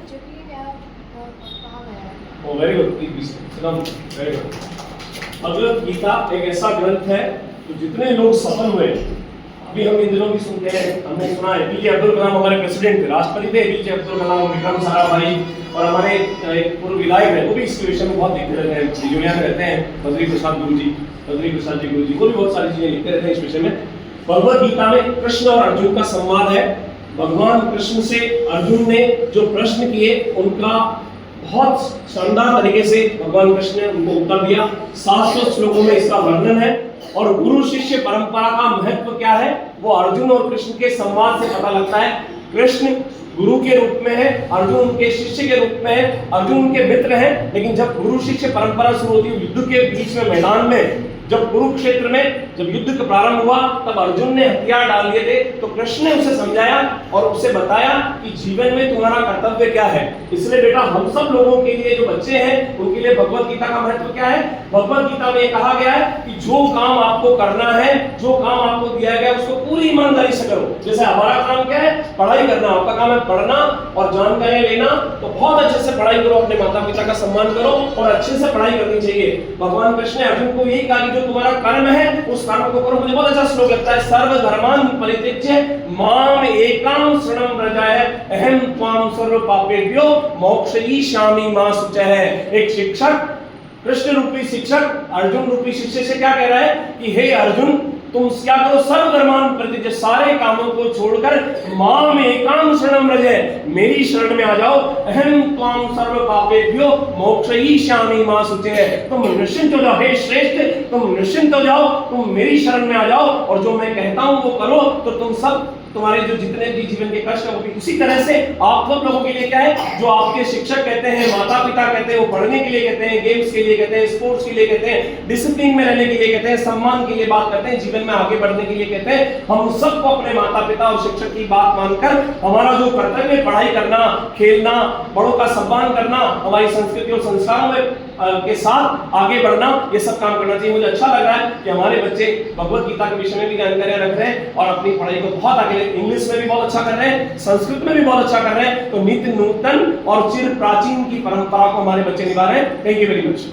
Actually, they have कहाँ गया है? Oh, very good. Please, sit down. Very good. Bhagavad Gita एक ऐसा ग्रंथ है तो जितने लोग सफल हुए, अभी हम इन दिनों भी सुनते हैं, हमने सुना है एपीजे अब्दुल कलाम हमारे प्रेसिडेंट थे, राष्ट्रपति थे एपीजे अब्दुल कलाम, विक्रम साराभाई, और हमारे एक पूर्व विधायक है, वो भी इस विषय में बहुत लिखते रहते हैं, यूनिया में रहते हैं, बद्री प्रसाद गुरु जी वो भी बहुत सारी चीजें लिखते रहते हैं इस विषय में। भगवत गीता में कृष्ण और अर्जुन का संवाद है। भगवान कृष्ण से अर्जुन ने जो प्रश्न किए उनका बहुत शानदार तरीके से भगवान कृष्ण ने उनको उत्तर दिया। 700 श्लोकों में इसका वर्णन है और गुरु शिष्य परंपरा का महत्व क्या है वो अर्जुन और कृष्ण के संवाद से पता लगता है। कृष्ण गुरु के रूप में है, अर्जुन उनके शिष्य के रूप में है, अर्जुन उनके मित्र हैं, लेकिन जब गुरु शिष्य परंपरा शुरू होती है युद्ध के बीच में मैदान में, जब कुरुक्षेत्र में जब युद्ध का प्रारंभ हुआ तब अर्जुन ने हथियार डाल दिए थे, तो कृष्ण ने उसे समझाया और उसे बताया कि जीवन में तुम्हारा कर्तव्य क्या है। इसलिए बेटा हम सब लोगों के लिए जो बच्चे हैं उनके लिए भगवत गीता का महत्व क्या है। भगवत गीता में कहा गया है कि जो काम आपको करना है, जो काम आपको दिया गया है उसको पूरी ईमानदारी से करो। जैसे हमारा काम क्या है, पढ़ाई करना, आपका काम है पढ़ना और जानकारी लेना, तो बहुत अच्छे से पढ़ाई करो, अपने माता पिता का सम्मान करो और अच्छे से पढ़ाई करनी चाहिए। भगवान कृष्ण ने अर्जुन को यही कहा कि जो तुम्हारा कर्म है उस कर्म को करो। मुझे बहुत अच्छा श्लोक लगता है, सर्व धर्मान् परित्यज्य माम एकम शरणं व्रजाय अहम त्वां सर्व पापेभ्यो मोक्षयिष्यामि मा शुचः। एक शिक्षक, कृष्ण रूपी शिक्षक अर्जुन रूपी शिष्य से क्या कह रहा है कि हे अर्जुन तुम क्या करो, सर्व धर्मान् परित्यज्य, सारे कामों को छोड़कर माम एकाम शरणं व्रज, मेरी शरण में आ जाओ। अहम त्वां सर्व पापेभ्यो मोक्षयिष्यामि मा शुचः। तुम निश्चिंत हो जाओ, हे श्रेष्ठ तुम निश्चिंत हो जाओ, तुम मेरी शरण में आ जाओ और जो मैं कहता हूं वो करो, तो तुम सब तुम्हारे जो जितने भी जीवन के कष्ट है वो भी उसी तरह से आप सब लोगों के लिए क्या है, जो आपके शिक्षक कहते हैं, माता पिता कहते हैं, वो पढ़ने के लिए कहते हैं, गेम्स के लिए कहते हैं, स्पोर्ट्स के लिए कहते हैं, डिसिप्लिन में रहने के लिए कहते हैं, सम्मान के लिए बात करते हैं, जीवन में आगे बढ़ने के लिए कहते हैं। हम सबको अपने माता पिता और शिक्षक की बात मानकर हमारा जो कर्तव्य है, पढ़ाई करना, खेलना, बड़ों का सम्मान करना, हमारी संस्कृति और संस्कारों में के साथ आगे बढ़ना, ये सब काम करना चाहिए। मुझे अच्छा लग रहा है कि हमारे बच्चे भगवत गीता के विषय में भी जानकारियां रख रहे हैं और अपनी पढ़ाई को बहुत आगे, इंग्लिश में भी बहुत अच्छा कर रहे हैं, संस्कृत में भी बहुत अच्छा कर रहे हैं। तो नित्य नूतन और चिर प्राचीन की परंपरा को हमारे बच्चे निभा रहे हैं। Thank you very much.